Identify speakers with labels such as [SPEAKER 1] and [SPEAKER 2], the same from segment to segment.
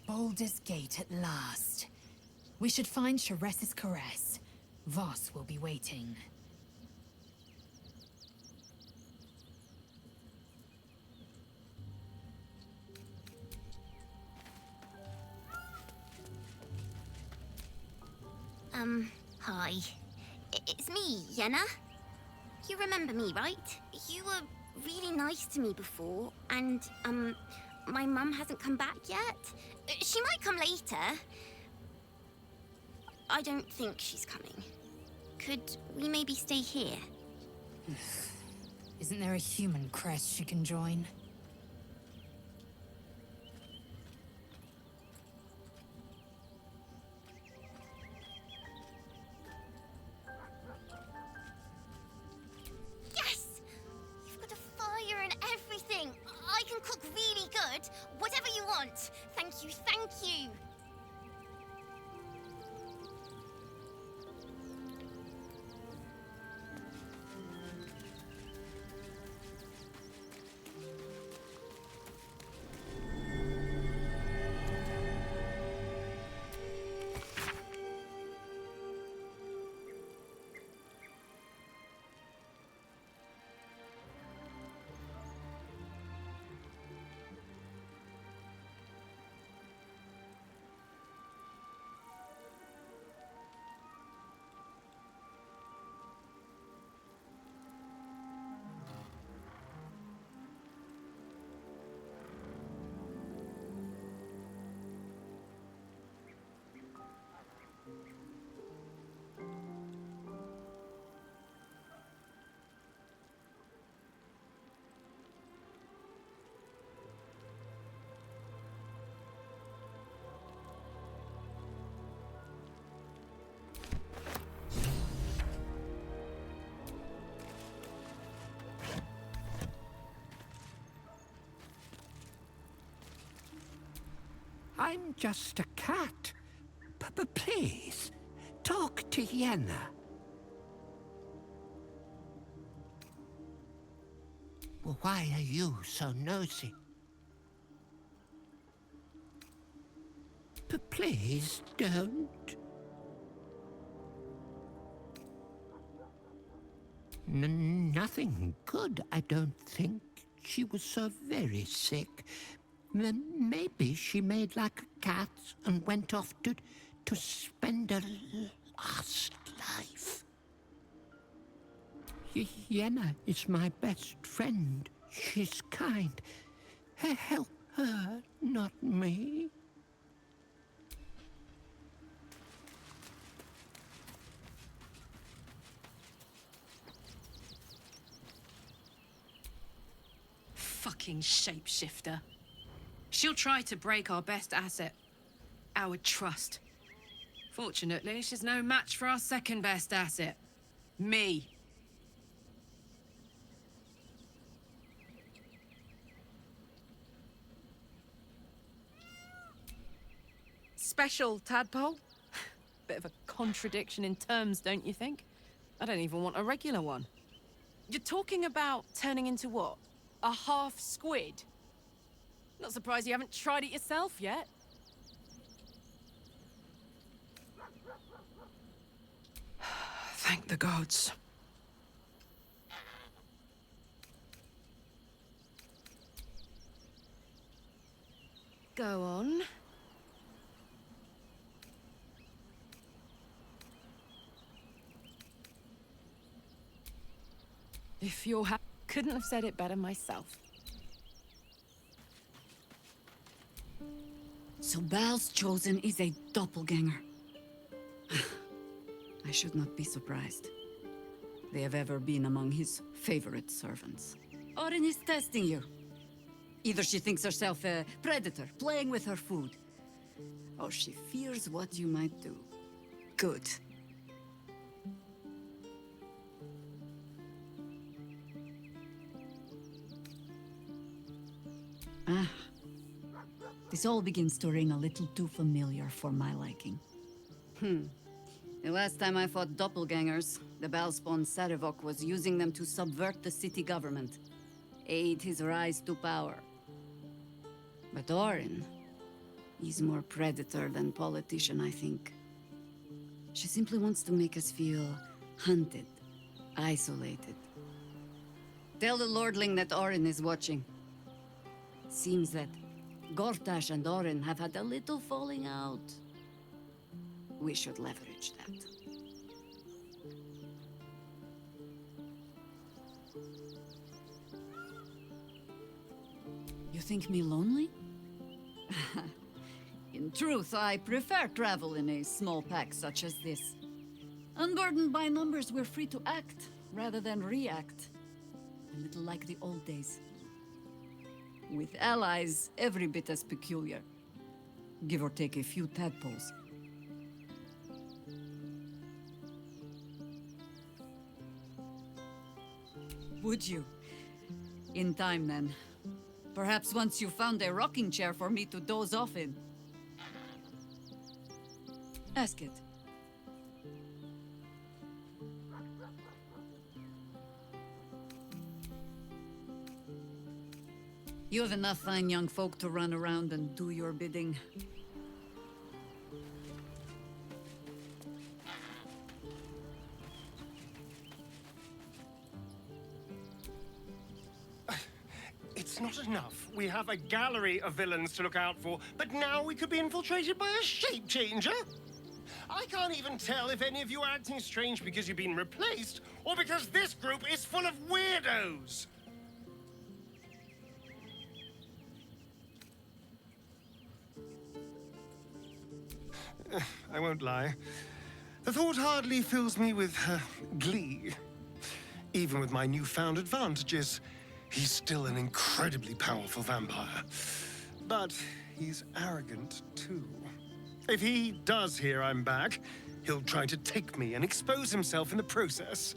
[SPEAKER 1] Baldur's Gate at last. We should find Sharess's caress. Voss will be waiting.
[SPEAKER 2] Hi. It's me, Yenna. You remember me, right? You were really nice to me before, and, my mum hasn't come back yet. She might come later. I don't think she's coming. Could we maybe stay here?
[SPEAKER 1] Isn't there a human crest she can join?
[SPEAKER 2] Yes! You've got a fire and everything. I can cook really good. Whatever you want. Thank you, thank you.
[SPEAKER 3] I'm just a cat. Please, talk to Yenna. Well, why are you so nosy? Please don't. Nothing good, I don't think. She was so very sick. Maybe she made like a cat and went off to spend her last life. Yenna is my best friend. She's kind. Help her, not me.
[SPEAKER 4] Fucking shapeshifter. She'll try to break our best asset, our trust. Fortunately, she's no match for our second best asset, me. Special, tadpole? Bit of a contradiction in terms, don't you think? I don't even want a regular one. You're talking about turning into what? A half squid? Not surprised you haven't tried it yourself yet. Thank the gods. Go on. If you're couldn't have said it better myself.
[SPEAKER 5] So Bal's chosen is a doppelganger. I should not be surprised. They have ever been among his favorite servants. Orin is testing you. Either she thinks herself a predator, playing with her food, or she fears what you might do. Good. Ah. This all begins to ring a little too familiar for my liking. The last time I fought doppelgangers, the Balspawn Sarevok was using them to subvert the city government, aid his rise to power. But Orin, He's more predator than politician, I think. She simply wants to make us feel hunted, isolated. Tell the Lordling that Orin is watching. Seems that Gortash and Orin have had a little falling out. We should leverage that. You think me lonely? In truth, I prefer travel in a small pack such as this. Unburdened by numbers, we're free to act rather than react. A little like the old days. With allies every bit as peculiar. Give or take a few tadpoles. Would you? In time, then. Perhaps once you found a rocking chair for me to doze off in. Ask it. You have enough fine young folk to run around and do your bidding.
[SPEAKER 6] It's not enough. We have a gallery of villains to look out for, but now we could be infiltrated by a shape changer? I can't even tell if any of you are acting strange because you've been replaced, or because this group is full of weirdos. I won't lie. The thought hardly fills me with glee. Even with my newfound advantages, he's still an incredibly powerful vampire. But he's arrogant, too. If he does hear I'm back, he'll try to take me and expose himself in the process.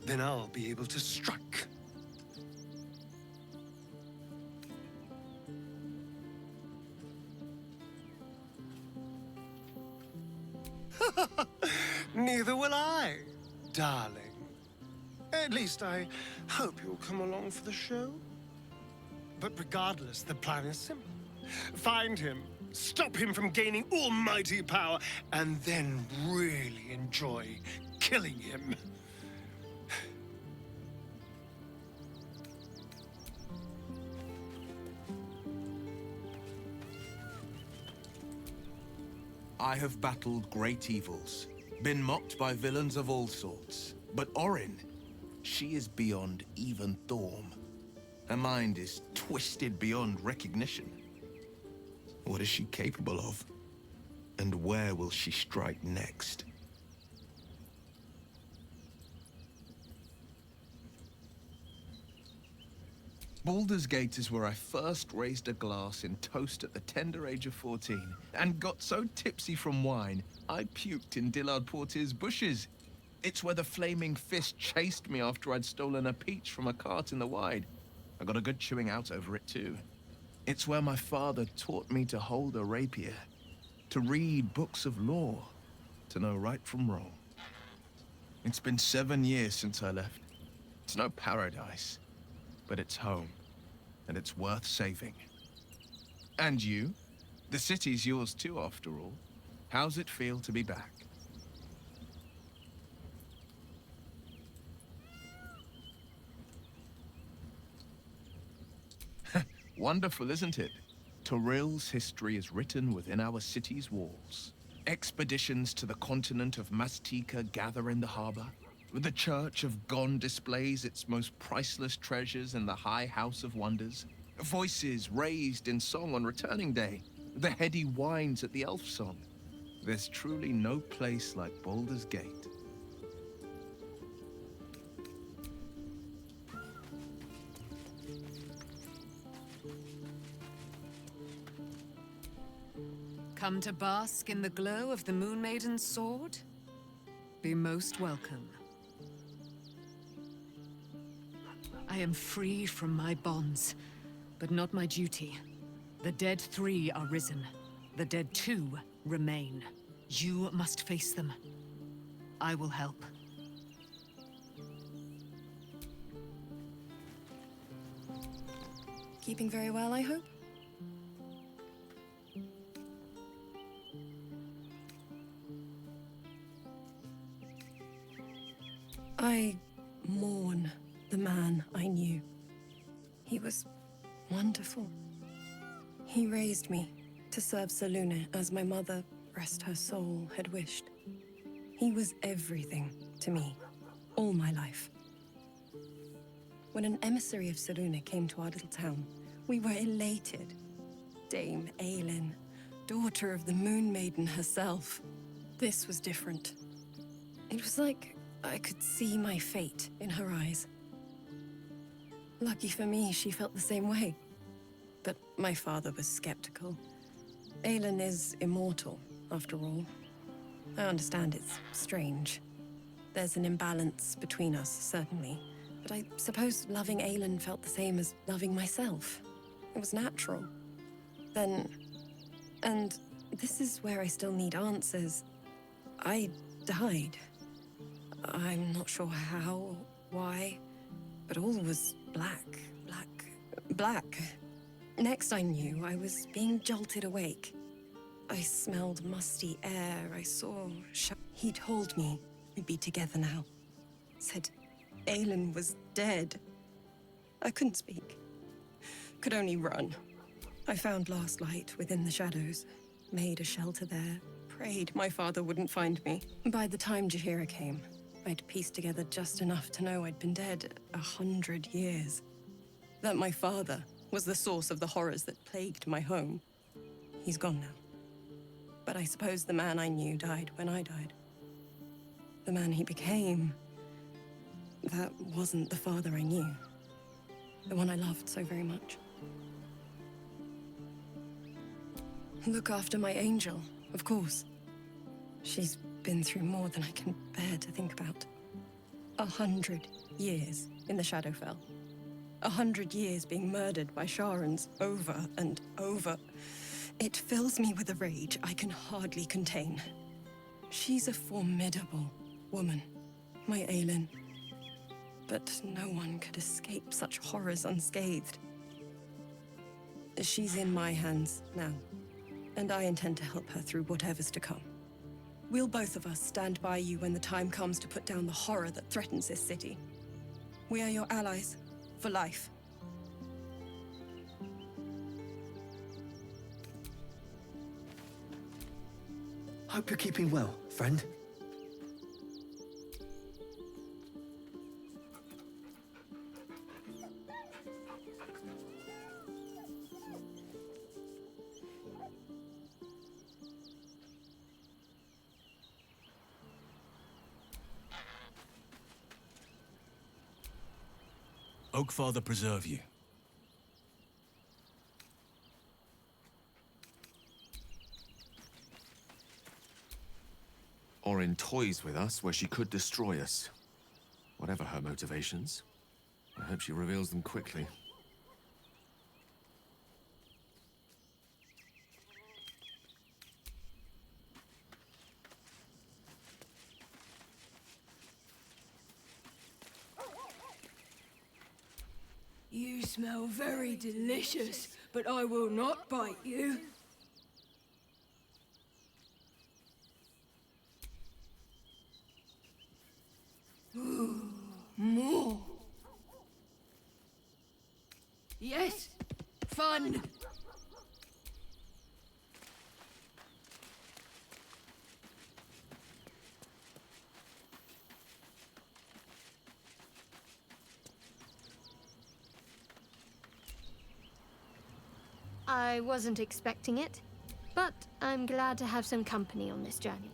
[SPEAKER 6] Then I'll be able to strike. Neither will I, darling. At least I hope you'll come along for the show. But regardless, the plan is simple. Find him, stop him from gaining almighty power, and then really enjoy killing him.
[SPEAKER 7] I have battled great evils, been mocked by villains of all sorts. But Orin, she is beyond even Thorm. Her mind is twisted beyond recognition. What is she capable of? And where will she strike next? Baldur's Gate is where I first raised a glass in toast at the tender age of 14, and got so tipsy from wine, I puked in Dillard Portier's bushes. It's where the flaming fist chased me after I'd stolen a peach from a cart in the Wide. I got a good chewing out over it, too. It's where my father taught me to hold a rapier, to read books of law, to know right from wrong. It's been 7 years since I left. It's no paradise, but it's home, and it's worth saving. And you? The city's yours too, after all. How's it feel to be back? Wonderful, isn't it? Torril's history is written within our city's walls. Expeditions to the continent of Mastika gather in the harbor. The Church of Gon displays its most priceless treasures in the High House of Wonders. Voices raised in song on returning day. The heady wines at the Elf Song. There's truly no place like Baldur's Gate.
[SPEAKER 1] Come to bask in the glow of the Moon Maiden's sword? Be most welcome. I am free from my bonds, but not my duty. The dead 3 are risen. The dead 2 remain. You must face them. I will help.
[SPEAKER 8] Keeping very well, I hope? I mourn the man I knew. He was wonderful. He raised me to serve Selûne as my mother, rest her soul, had wished. He was everything to me, all my life. When an emissary of Selûne came to our little town, we were elated. Dame Aylin, daughter of the Moon Maiden herself. This was different. It was like I could see my fate in her eyes. Lucky for me, she felt the same way. But my father was skeptical. Aylin is immortal, after all. I understand it's strange. There's an imbalance between us, certainly. But I suppose loving Aylin felt the same as loving myself. It was natural. Then... and this is where I still need answers. I died. I'm not sure how, or why, but all was black. Next I knew, I was being jolted awake. I smelled musty air, I saw... He told me we'd be together now. Said Aylin was dead. I couldn't speak. Could only run. I found last light within the shadows, made a shelter there, prayed my father wouldn't find me. By the time Jaheira came, I'd pieced together just enough to know I'd been dead 100 years. That my father was the source of the horrors that plagued my home. He's gone now. But I suppose the man I knew died when I died. The man he became, that wasn't the father I knew. The one I loved so very much. Look after my angel, of course. She's been through more than I can bear to think about. 100 years in the Shadowfell. 100 years being murdered by Sharans over and over. It fills me with a rage I can hardly contain. She's a formidable woman, my Aylin. But no one could escape such horrors unscathed. She's in my hands now, and I intend to help her through whatever's to come. We'll both of us stand by you when the time comes to put down the horror that threatens this city. We are your allies, for life.
[SPEAKER 9] Hope you're keeping well, friend.
[SPEAKER 10] Oakfather preserve you.
[SPEAKER 11] Or in toys with us where she could destroy us. Whatever her motivations, I hope she reveals them quickly.
[SPEAKER 12] You smell very delicious, but I will not bite you. Ooh, more. Yes, fun.
[SPEAKER 13] I wasn't expecting it, but I'm glad to have some company on this journey.